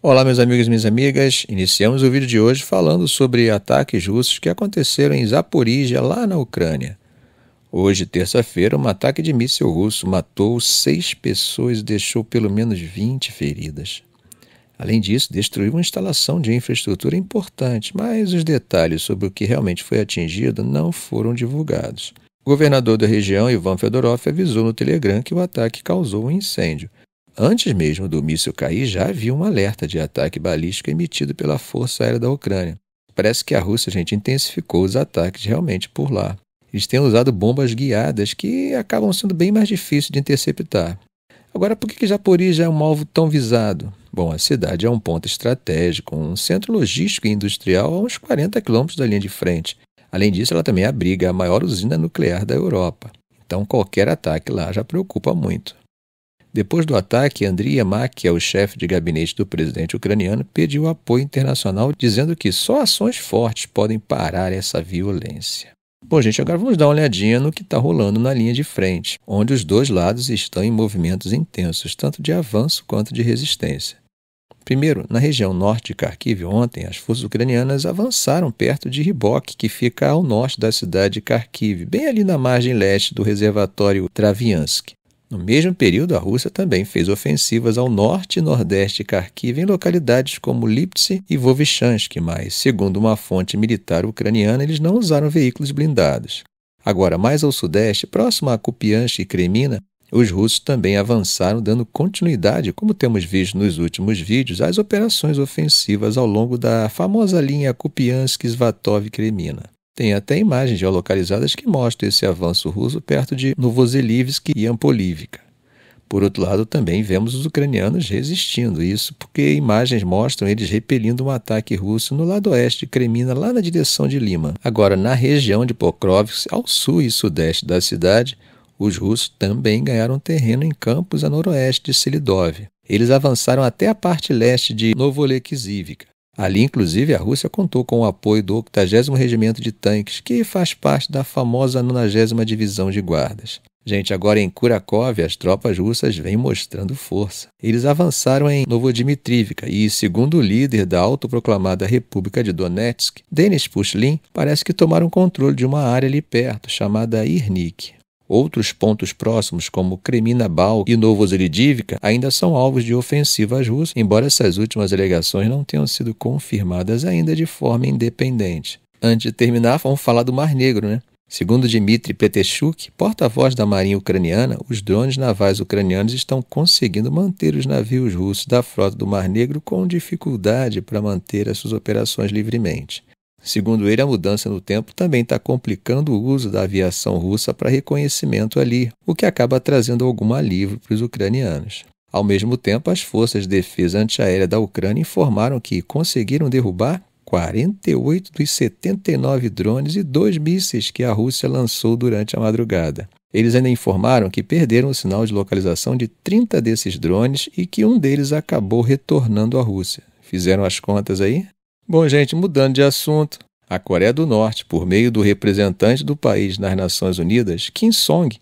Olá, meus amigos e minhas amigas. Iniciamos o vídeo de hoje falando sobre ataques russos que aconteceram em Zaporíjia, lá na Ucrânia. Hoje, terça-feira, um ataque de míssil russo matou 6 pessoas e deixou pelo menos 20 feridas. Além disso, destruiu uma instalação de infraestrutura importante, mas os detalhes sobre o que realmente foi atingido não foram divulgados. O governador da região, Ivan Fedorov, avisou no Telegram que o ataque causou um incêndio. Antes mesmo do míssil cair, já havia um alerta de ataque balístico emitido pela Força Aérea da Ucrânia. Parece que a Rússia, intensificou os ataques realmente por lá. Eles têm usado bombas guiadas que acabam sendo bem mais difíceis de interceptar. Agora, por que Zaporíjia é um alvo tão visado? Bom, a cidade é um ponto estratégico, um centro logístico e industrial a uns 40 quilômetros da linha de frente. Além disso, ela também abriga a maior usina nuclear da Europa. Então, qualquer ataque lá já preocupa muito. Depois do ataque, Andriy Yermak, que é o chefe de gabinete do presidente ucraniano, pediu apoio internacional, dizendo que só ações fortes podem parar essa violência. Bom, agora vamos dar uma olhadinha no que está rolando na linha de frente, onde os dois lados estão em movimentos intensos, tanto de avanço quanto de resistência. Primeiro, na região norte de Kharkiv, ontem, as forças ucranianas avançaram perto de Rybok, que fica ao norte da cidade de Kharkiv, bem ali na margem leste do reservatório Traviansk. No mesmo período, a Rússia também fez ofensivas ao norte e nordeste de Kharkiv em localidades como Liptsi e Vovchansk, mas, segundo uma fonte militar ucraniana, eles não usaram veículos blindados. Agora, mais ao sudeste, próximo a Kupiansk e Kremina, os russos também avançaram, dando continuidade, como temos visto nos últimos vídeos, às operações ofensivas ao longo da famosa linha Kupiansk-Svatov-Kremina. Tem até imagens geolocalizadas que mostram esse avanço russo perto de Novoselivsk e Ampolivka. Por outro lado, também vemos os ucranianos resistindo, isso porque imagens mostram eles repelindo um ataque russo no lado oeste de Kremina, lá na direção de Lima. Agora, na região de Pokrovsk, ao sul e sudeste da cidade, os russos também ganharam terreno em campos a noroeste de Selidov. Eles avançaram até a parte leste de Novolekizivka. Ali, inclusive, a Rússia contou com o apoio do 80º Regimento de Tanques, que faz parte da famosa 90ª Divisão de Guardas. Agora em Kurakov, as tropas russas vêm mostrando força. Eles avançaram em Novodimitrivka e, segundo o líder da autoproclamada República de Donetsk, Denis Pushlin, parece que tomaram controle de uma área ali perto, chamada Irnik. Outros pontos próximos, como Kremina Bal e Novoselidivka, ainda são alvos de ofensivas russas, embora essas últimas alegações não tenham sido confirmadas ainda de forma independente. Antes de terminar, vamos falar do Mar Negro, Segundo Dmitry Peteshchuk, porta-voz da Marinha Ucraniana, os drones navais ucranianos estão conseguindo manter os navios russos da frota do Mar Negro com dificuldade para manter as suas operações livremente. Segundo ele, a mudança no tempo também está complicando o uso da aviação russa para reconhecimento ali, o que acaba trazendo algum alívio para os ucranianos. Ao mesmo tempo, as forças de defesa antiaérea da Ucrânia informaram que conseguiram derrubar 48 dos 79 drones e 2 mísseis que a Rússia lançou durante a madrugada. Eles ainda informaram que perderam o sinal de localização de 30 desses drones e que um deles acabou retornando à Rússia. Fizeram as contas aí? Bom, mudando de assunto, a Coreia do Norte, por meio do representante do país nas Nações Unidas, Kim Song,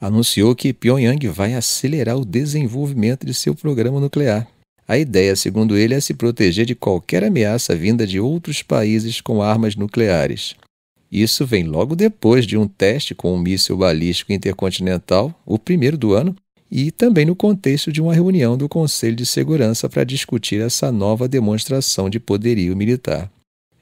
anunciou que Pyongyang vai acelerar o desenvolvimento de seu programa nuclear. A ideia, segundo ele, é se proteger de qualquer ameaça vinda de outros países com armas nucleares. Isso vem logo depois de um teste com um míssil balístico intercontinental, o primeiro do ano, e também no contexto de uma reunião do Conselho de Segurança para discutir essa nova demonstração de poderio militar.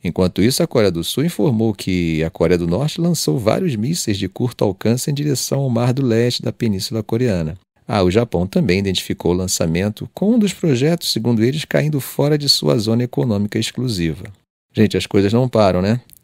Enquanto isso, a Coreia do Sul informou que a Coreia do Norte lançou vários mísseis de curto alcance em direção ao Mar do Leste da Península Coreana. O Japão também identificou o lançamento com um dos projetos, segundo eles, caindo fora de sua zona econômica exclusiva. As coisas não param,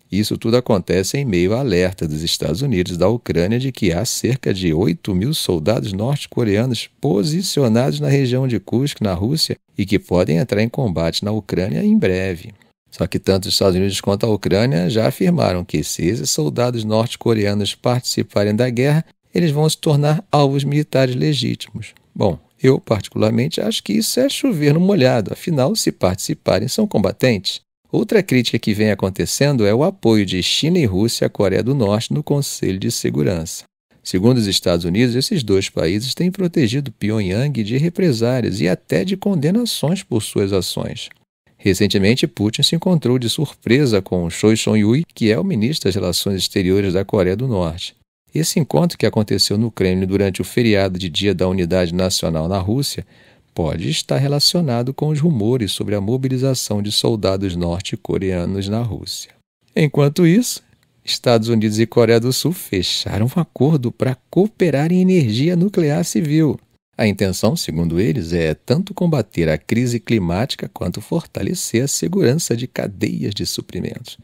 Isso tudo acontece em meio ao alerta dos Estados Unidos e da Ucrânia de que há cerca de 8.000 soldados norte-coreanos posicionados na região de Kursk, na Rússia, e que podem entrar em combate na Ucrânia em breve. Só que tanto os Estados Unidos quanto a Ucrânia já afirmaram que se esses soldados norte-coreanos participarem da guerra, eles vão se tornar alvos militares legítimos. Bom, eu particularmente acho que isso é chover no molhado, afinal, se participarem, são combatentes. Outra crítica que vem acontecendo é o apoio de China e Rússia à Coreia do Norte no Conselho de Segurança. Segundo os Estados Unidos, esses dois países têm protegido Pyongyang de represálias e até de condenações por suas ações. Recentemente, Putin se encontrou de surpresa com Choi Son-hui, que é o ministro das Relações Exteriores da Coreia do Norte. Esse encontro, que aconteceu no Kremlin durante o feriado de Dia da Unidade Nacional na Rússia, pode estar relacionado com os rumores sobre a mobilização de soldados norte-coreanos na Rússia. Enquanto isso, Estados Unidos e Coreia do Sul fecharam um acordo para cooperar em energia nuclear civil. A intenção, segundo eles, é tanto combater a crise climática quanto fortalecer a segurança de cadeias de suprimentos.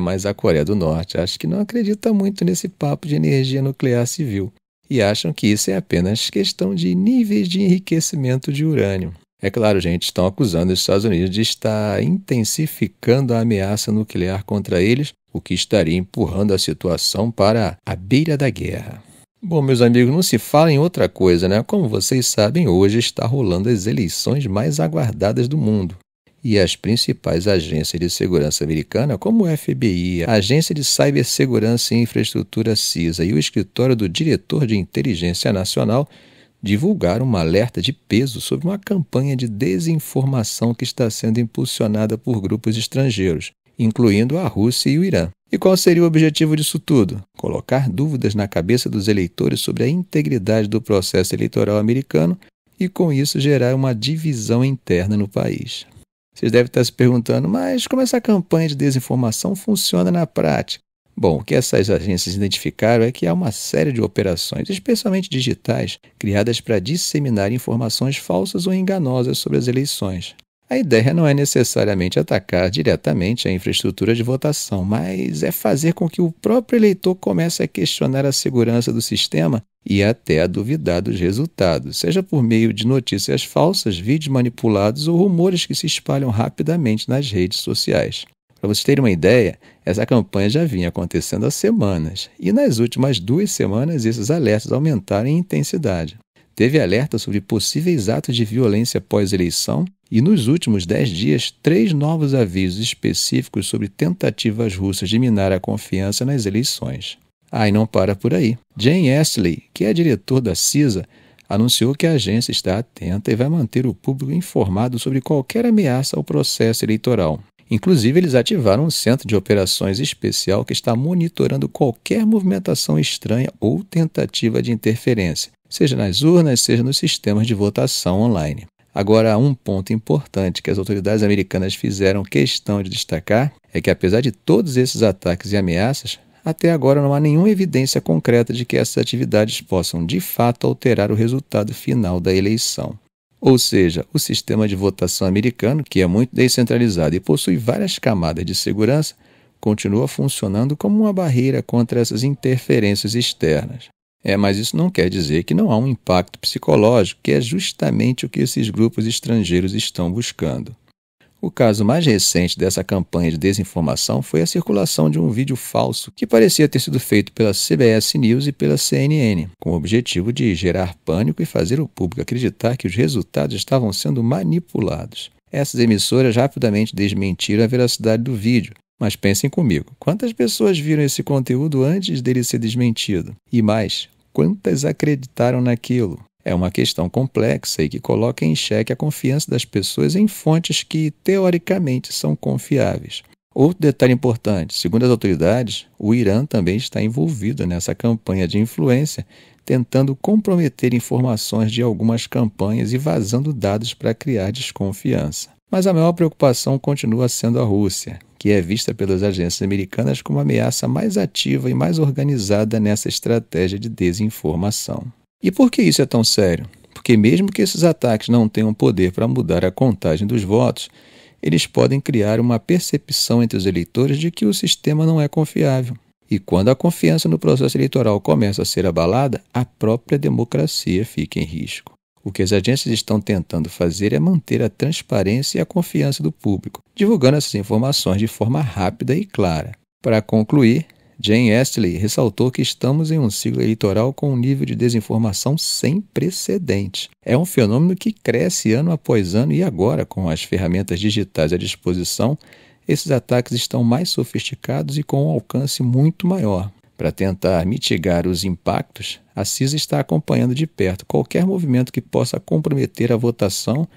Mas a Coreia do Norte acho que não acredita muito nesse papo de energia nuclear civil e acham que isso é apenas questão de níveis de enriquecimento de urânio. É claro, gente, estão acusando os Estados Unidos de estar intensificando a ameaça nuclear contra eles, o que estaria empurrando a situação para a beira da guerra. Bom, meus amigos, não se fala em outra coisa, né? Como vocês sabem, hoje está rolando as eleições mais aguardadas do mundo. E as principais agências de segurança americana, como o FBI, a Agência de Cibersegurança e Infraestrutura CISA e o Escritório do Diretor de Inteligência Nacional, divulgaram um alerta de peso sobre uma campanha de desinformação que está sendo impulsionada por grupos estrangeiros, incluindo a Rússia e o Irã. E qual seria o objetivo disso tudo? Colocar dúvidas na cabeça dos eleitores sobre a integridade do processo eleitoral americano e, com isso, gerar uma divisão interna no país. Vocês devem estar se perguntando, mas como essa campanha de desinformação funciona na prática? Bom, o que essas agências identificaram é que há uma série de operações, especialmente digitais, criadas para disseminar informações falsas ou enganosas sobre as eleições. A ideia não é necessariamente atacar diretamente a infraestrutura de votação, mas é fazer com que o próprio eleitor comece a questionar a segurança do sistema e até a duvidar dos resultados, seja por meio de notícias falsas, vídeos manipulados ou rumores que se espalham rapidamente nas redes sociais. Para vocês terem uma ideia, essa campanha já vinha acontecendo há semanas, e nas últimas 2 semanas esses alertas aumentaram em intensidade. Teve alerta sobre possíveis atos de violência pós-eleição e, nos últimos 10 dias, 3 novos avisos específicos sobre tentativas russas de minar a confiança nas eleições. E não para por aí. Jane Astley, que é diretor da CISA, anunciou que a agência está atenta e vai manter o público informado sobre qualquer ameaça ao processo eleitoral. Inclusive, eles ativaram um centro de operações especial que está monitorando qualquer movimentação estranha ou tentativa de interferência, seja nas urnas, seja nos sistemas de votação online. Agora, um ponto importante que as autoridades americanas fizeram questão de destacar é que, apesar de todos esses ataques e ameaças, até agora não há nenhuma evidência concreta de que essas atividades possam, de fato, alterar o resultado final da eleição. Ou seja, o sistema de votação americano, que é muito descentralizado e possui várias camadas de segurança, continua funcionando como uma barreira contra essas interferências externas. Mas isso não quer dizer que não há um impacto psicológico, que é justamente o que esses grupos estrangeiros estão buscando. O caso mais recente dessa campanha de desinformação foi a circulação de um vídeo falso que parecia ter sido feito pela CBS News e pela CNN, com o objetivo de gerar pânico e fazer o público acreditar que os resultados estavam sendo manipulados. Essas emissoras rapidamente desmentiram a veracidade do vídeo, mas pensem comigo, quantas pessoas viram esse conteúdo antes dele ser desmentido? E mais, quantas acreditaram naquilo? É uma questão complexa e que coloca em xeque a confiança das pessoas em fontes que, teoricamente, são confiáveis. Outro detalhe importante, segundo as autoridades, o Irã também está envolvido nessa campanha de influência, tentando comprometer informações de algumas campanhas e vazando dados para criar desconfiança. Mas a maior preocupação continua sendo a Rússia, que é vista pelas agências americanas como a ameaça mais ativa e mais organizada nessa estratégia de desinformação. E por que isso é tão sério? Porque mesmo que esses ataques não tenham poder para mudar a contagem dos votos, eles podem criar uma percepção entre os eleitores de que o sistema não é confiável. E quando a confiança no processo eleitoral começa a ser abalada, a própria democracia fica em risco. O que as agências estão tentando fazer é manter a transparência e a confiança do público, divulgando essas informações de forma rápida e clara. Para concluir, Jane Astley ressaltou que estamos em um ciclo eleitoral com um nível de desinformação sem precedentes. É um fenômeno que cresce ano após ano e agora, com as ferramentas digitais à disposição, esses ataques estão mais sofisticados e com um alcance muito maior. Para tentar mitigar os impactos, a CISA está acompanhando de perto qualquer movimento que possa comprometer a votação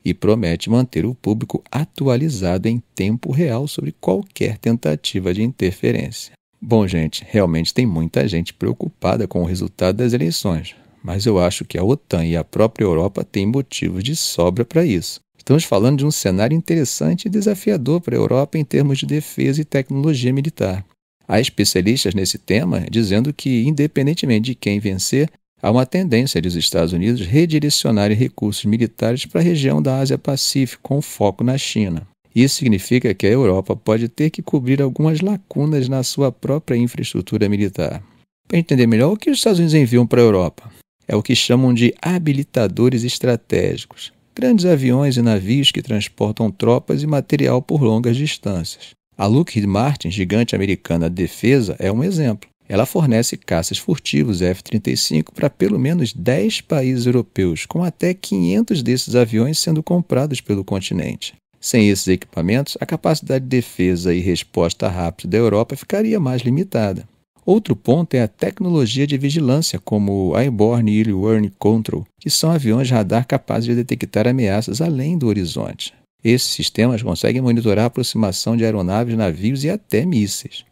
e promete manter o público atualizado em tempo real sobre qualquer tentativa de interferência. Bom, gente, realmente tem muita gente preocupada com o resultado das eleições, mas eu acho que a OTAN e a própria Europa têm motivos de sobra para isso. Estamos falando de um cenário interessante e desafiador para a Europa em termos de defesa e tecnologia militar. Há especialistas nesse tema dizendo que, independentemente de quem vencer, há uma tendência dos Estados Unidos redirecionarem recursos militares para a região da Ásia-Pacífico, com foco na China. Isso significa que a Europa pode ter que cobrir algumas lacunas na sua própria infraestrutura militar. Para entender melhor, o que os Estados Unidos enviam para a Europa? É o que chamam de habilitadores estratégicos, grandes aviões e navios que transportam tropas e material por longas distâncias. A Lockheed Martin, gigante americana de defesa, é um exemplo. Ela fornece caças furtivos F-35 para pelo menos 10 países europeus, com até 500 desses aviões sendo comprados pelo continente. Sem esses equipamentos, a capacidade de defesa e resposta rápida da Europa ficaria mais limitada. Outro ponto é a tecnologia de vigilância, como o Airborne Early Warning Control, que são aviões de radar capazes de detectar ameaças além do horizonte. Esses sistemas conseguem monitorar a aproximação de aeronaves, navios e até mísseis.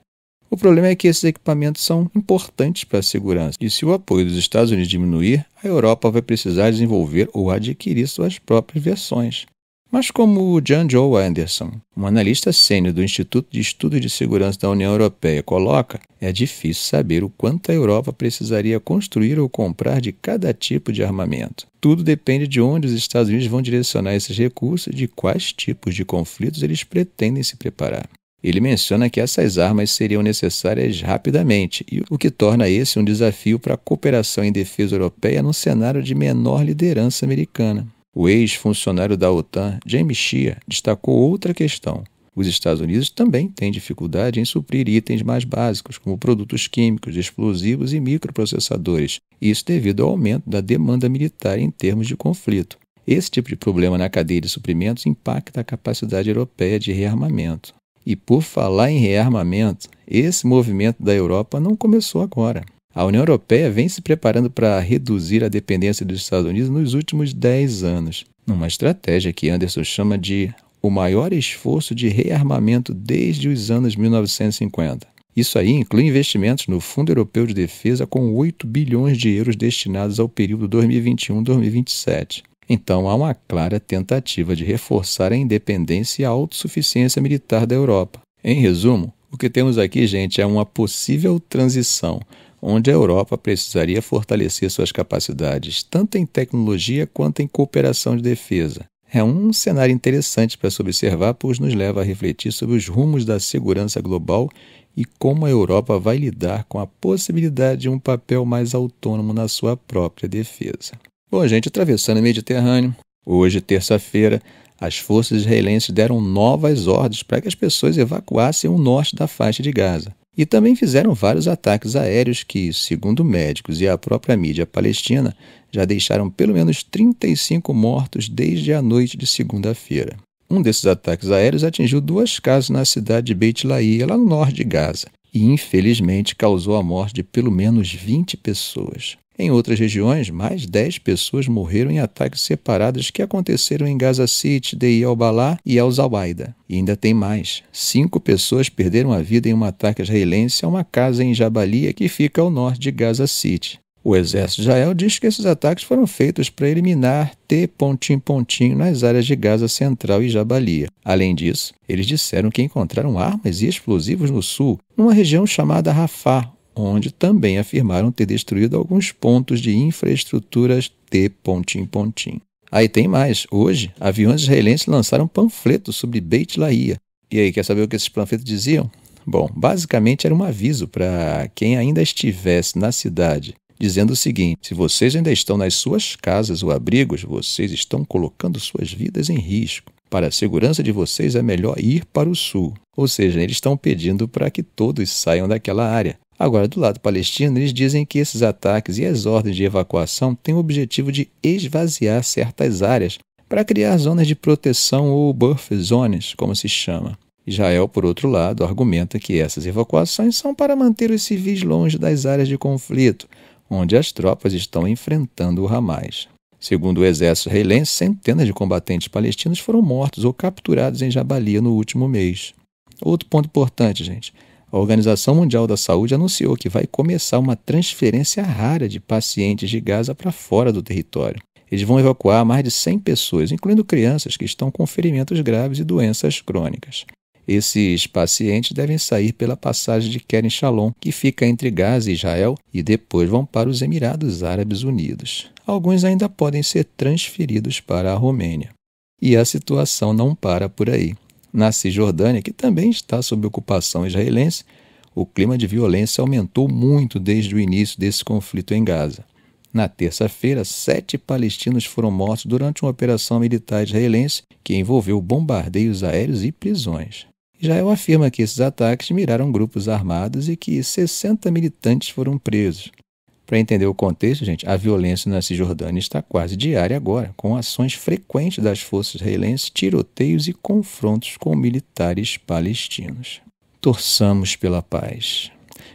O problema é que esses equipamentos são importantes para a segurança, e se o apoio dos Estados Unidos diminuir, a Europa vai precisar desenvolver ou adquirir suas próprias versões. Mas como o John Joe Anderson, um analista sênior do Instituto de Estudos de Segurança da União Europeia, coloca, é difícil saber o quanto a Europa precisaria construir ou comprar de cada tipo de armamento. Tudo depende de onde os Estados Unidos vão direcionar esses recursos e de quais tipos de conflitos eles pretendem se preparar. Ele menciona que essas armas seriam necessárias rapidamente, e o que torna esse um desafio para a cooperação em defesa europeia num cenário de menor liderança americana. O ex-funcionário da OTAN, James Shea, destacou outra questão. Os Estados Unidos também têm dificuldade em suprir itens mais básicos, como produtos químicos, explosivos e microprocessadores, isso devido ao aumento da demanda militar em termos de conflito. Esse tipo de problema na cadeia de suprimentos impacta a capacidade europeia de rearmamento. E por falar em rearmamento, esse movimento da Europa não começou agora. A União Europeia vem se preparando para reduzir a dependência dos Estados Unidos nos últimos 10 anos, numa estratégia que Anderson chama de o maior esforço de rearmamento desde os anos 1950. Isso aí inclui investimentos no Fundo Europeu de Defesa com 8 bilhões de euros destinados ao período 2021-2027. Então há uma clara tentativa de reforçar a independência e a autossuficiência militar da Europa. Em resumo, o que temos aqui, gente, é uma possível transição, onde a Europa precisaria fortalecer suas capacidades, tanto em tecnologia quanto em cooperação de defesa. É um cenário interessante para se observar, pois nos leva a refletir sobre os rumos da segurança global e como a Europa vai lidar com a possibilidade de um papel mais autônomo na sua própria defesa. Bom, gente, atravessando o Mediterrâneo, hoje, terça-feira, as forças israelenses deram novas ordens para que as pessoas evacuassem o norte da faixa de Gaza. E também fizeram vários ataques aéreos que, segundo médicos e a própria mídia palestina, já deixaram pelo menos 35 mortos desde a noite de segunda-feira. Um desses ataques aéreos atingiu 2 casas na cidade de Beit Lahiya, lá no norte de Gaza, e infelizmente causou a morte de pelo menos 20 pessoas. Em outras regiões, mais 10 pessoas morreram em ataques separados que aconteceram em Gaza City, Deir al-Balá e al-Zawaida. E ainda tem mais. 5 pessoas perderam a vida em um ataque israelense a uma casa em Jabalia, que fica ao norte de Gaza City. O exército de Israel diz que esses ataques foram feitos para eliminar T... nas áreas de Gaza Central e Jabalia. Além disso, eles disseram que encontraram armas e explosivos no sul, numa região chamada Rafah, onde também afirmaram ter destruído alguns pontos de infraestruturas T... Aí tem mais. Hoje, aviões israelenses lançaram panfletos sobre Beit Lahiya. E aí, quer saber o que esses panfletos diziam? Bom, basicamente era um aviso para quem ainda estivesse na cidade, dizendo o seguinte: se vocês ainda estão nas suas casas ou abrigos, vocês estão colocando suas vidas em risco. Para a segurança de vocês é melhor ir para o sul. Ou seja, eles estão pedindo para que todos saiam daquela área. Agora, do lado palestino, eles dizem que esses ataques e as ordens de evacuação têm o objetivo de esvaziar certas áreas para criar zonas de proteção ou buffer zones, como se chama. Israel, por outro lado, argumenta que essas evacuações são para manter os civis longe das áreas de conflito, onde as tropas estão enfrentando o Hamas. Segundo o exército israelense, centenas de combatentes palestinos foram mortos ou capturados em Jabalia no último mês. Outro ponto importante, gente. A Organização Mundial da Saúde anunciou que vai começar uma transferência rara de pacientes de Gaza para fora do território. Eles vão evacuar mais de 100 pessoas, incluindo crianças que estão com ferimentos graves e doenças crônicas. Esses pacientes devem sair pela passagem de Kerem Shalom, que fica entre Gaza e Israel, e depois vão para os Emirados Árabes Unidos. Alguns ainda podem ser transferidos para a Romênia. E a situação não para por aí. Na Cisjordânia, que também está sob ocupação israelense, o clima de violência aumentou muito desde o início desse conflito em Gaza. Na terça-feira, 7 palestinos foram mortos durante uma operação militar israelense que envolveu bombardeios aéreos e prisões. Israel afirma que esses ataques miraram grupos armados e que 60 militantes foram presos. Para entender o contexto, gente, a violência na Cisjordânia está quase diária agora, com ações frequentes das forças israelenses, tiroteios e confrontos com militares palestinos. Torçamos pela paz.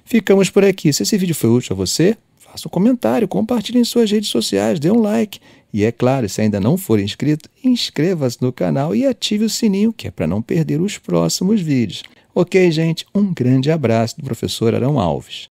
Ficamos por aqui. Se esse vídeo foi útil a você, faça um comentário, compartilhe em suas redes sociais, dê um like. E é claro, se ainda não for inscrito, inscreva-se no canal e ative o sininho, que é para não perder os próximos vídeos. Ok, gente? Um grande abraço do professor Arão Alves.